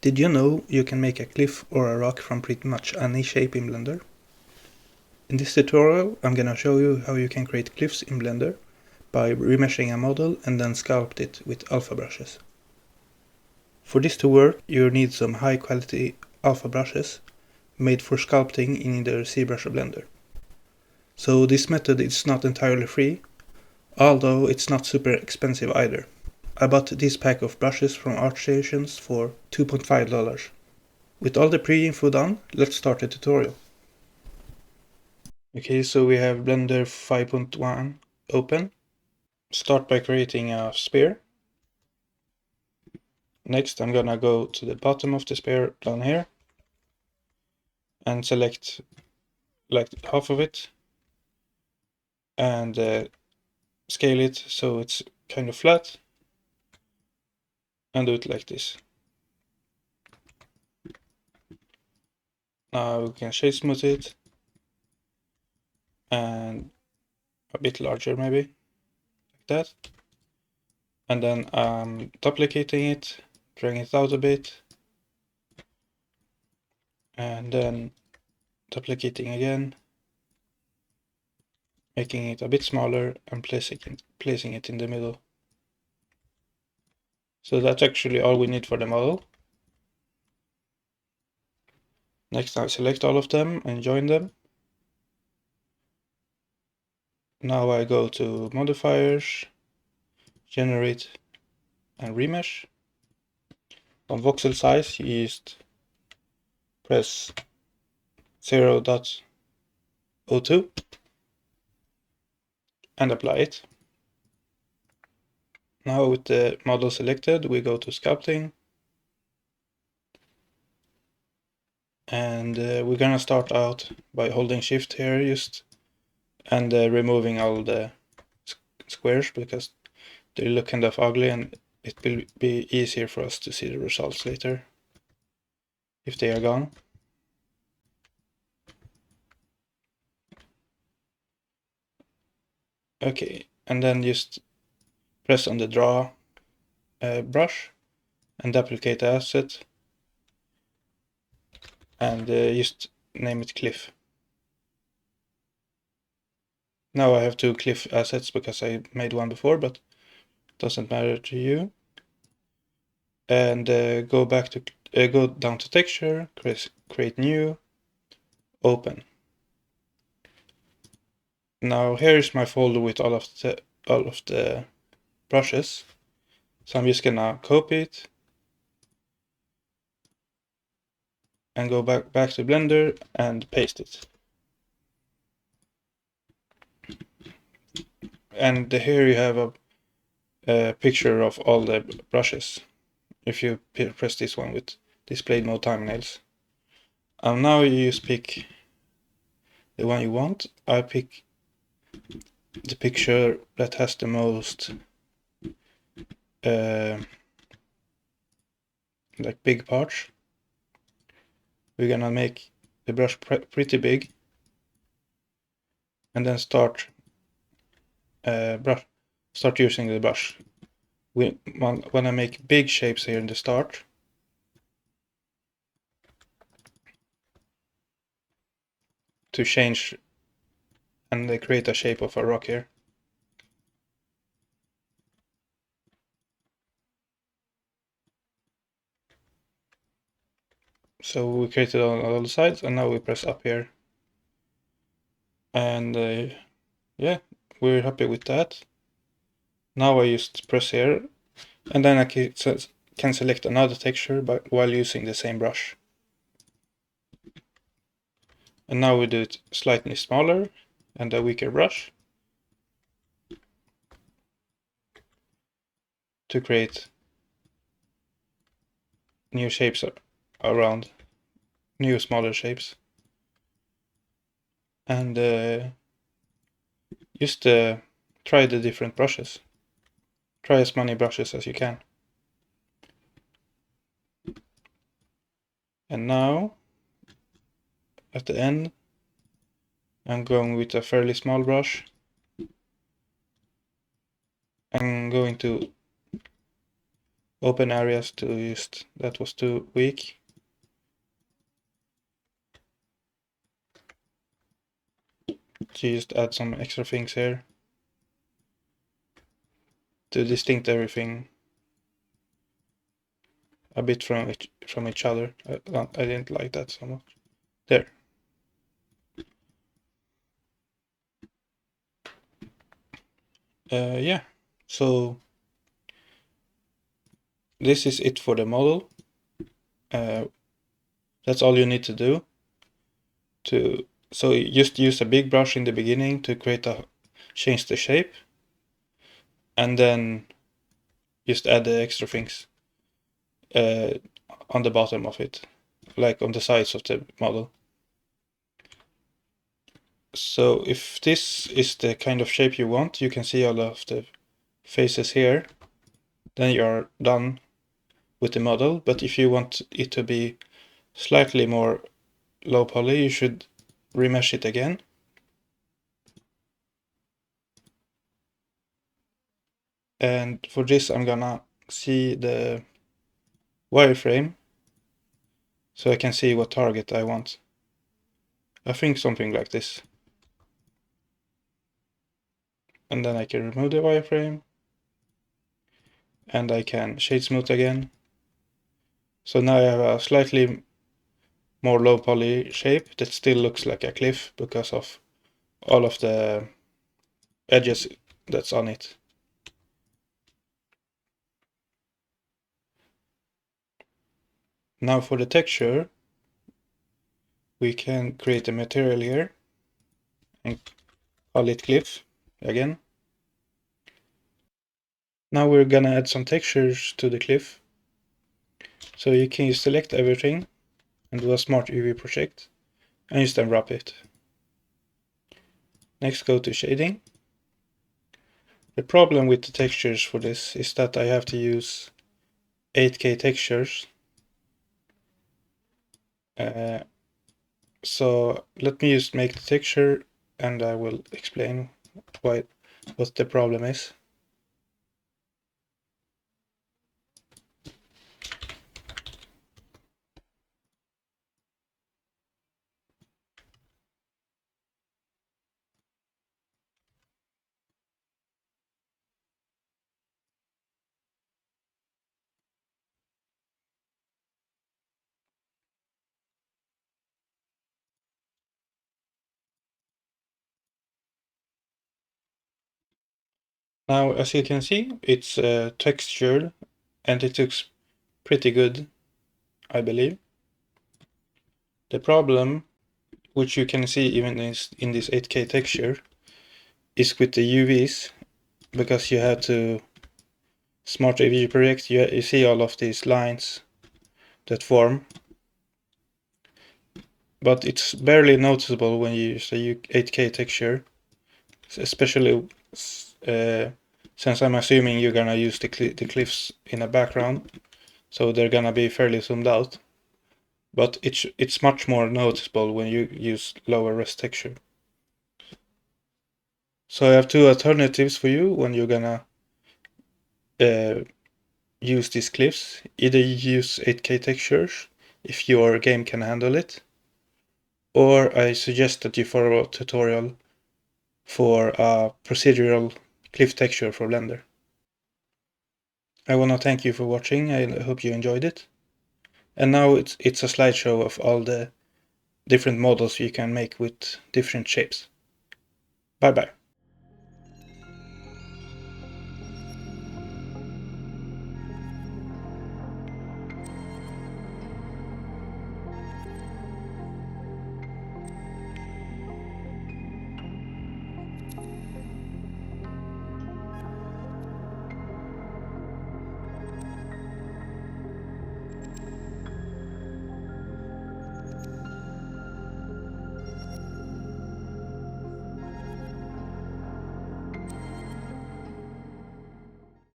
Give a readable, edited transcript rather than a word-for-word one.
Did you know you can make a cliff or a rock from pretty much any shape in Blender? In this tutorial I'm gonna show you how you can create cliffs in Blender by remeshing a model and then sculpt it with alpha brushes. For this to work you need some high quality alpha brushes made for sculpting in either ZBrush or Blender. So this method is not entirely free, although it's not super expensive either. I bought this pack of brushes from Artstation for $2.5. With all the pre-info done, let's start the tutorial. Okay, so we have Blender 5.1 open. Start by creating a sphere. Next I'm gonna go to the bottom of the sphere down here and select like half of it and scale it so it's kind of flat and do it like this. Now we can shade smooth it and a bit larger maybe, like that. And then I'm duplicating it, dragging it out a bit, and then duplicating again, making it a bit smaller and placing it in the middle. So that's actually all we need for the model. Next I select all of them and join them. Now I go to modifiers, generate and remesh. On voxel size you just press 0.02 and apply it. Now with the model selected we go to sculpting. And we're gonna start out by holding shift here and removing all the squares because they look kind of ugly and it will be easier for us to see the results later if they are gone. Okay, and then just press on the draw brush and duplicate the asset and just name it cliff. Now I have two cliff assets because I made one before, but it doesn't matter to you. And go down to texture, create new, open. Now here is my folder with all of the brushes. So I'm just gonna copy it and go back to Blender and paste it. And here you have a picture of all the brushes. If you press this one with display mode thumbnails. Now you just pick the one you want. I pick the picture that has the most like big parts. We're gonna make the brush pretty big and then start using the brush. We want to make big shapes here in the start. To change and create a shape of a rock here. So we created on all the sides and now we press up here. And yeah, we're happy with that. Now I just press here and then I can select another texture while using the same brush. And now we do it slightly smaller and a weaker brush to create new shapes around, new smaller shapes. And just try the different brushes. Try as many brushes as you can. And now, at the end, I'm going with a fairly small brush. I'm going to open areas to just, that was too weak. To just add some extra things here to distinct everything a bit from each other. I didn't like that so much. There. Yeah, so this is it for the model. That's all you need to do. So you just use a big brush in the beginning to change the shape, and then just add the extra things on the bottom of it, like on the sides of the model. So if this is the kind of shape you want, you can see all of the faces here. Then you're done with the model. But if you want it to be slightly more low poly, you should remesh it again. And for this, I'm gonna see the wireframe so I can see what target I want. I think something like this. And then I can remove the wireframe. And I can shade smooth again. So now I have a slightly more low poly shape that still looks like a cliff because of all of the edges that's on it. Now for the texture, we can create a material here and call it cliff again. Now we're gonna add some textures to the cliff. So you can select everything and do a smart UV project and just unwrap it. Next, go to shading. The problem with the textures for this is that I have to use 8K textures. So let me just make the texture and I will explain what the problem is. Now, as you can see, it's textured and it looks pretty good, I believe. The problem, which you can see even in this 8K texture, is with the UVs, because you have to smart UV project, you see all of these lines that form, but it's barely noticeable when you use a 8K texture, especially since I'm assuming you're gonna use the cliffs in a background, so they're gonna be fairly zoomed out. But it's much more noticeable when you use lower res texture. So I have two alternatives for you when you're gonna use these cliffs. Either you use 8K textures if your game can handle it, or I suggest that you follow a tutorial for a procedural cliff texture for Blender. I want to thank you for watching. I hope you enjoyed it. And now it's a slideshow of all the different models you can make with different shapes. Bye bye.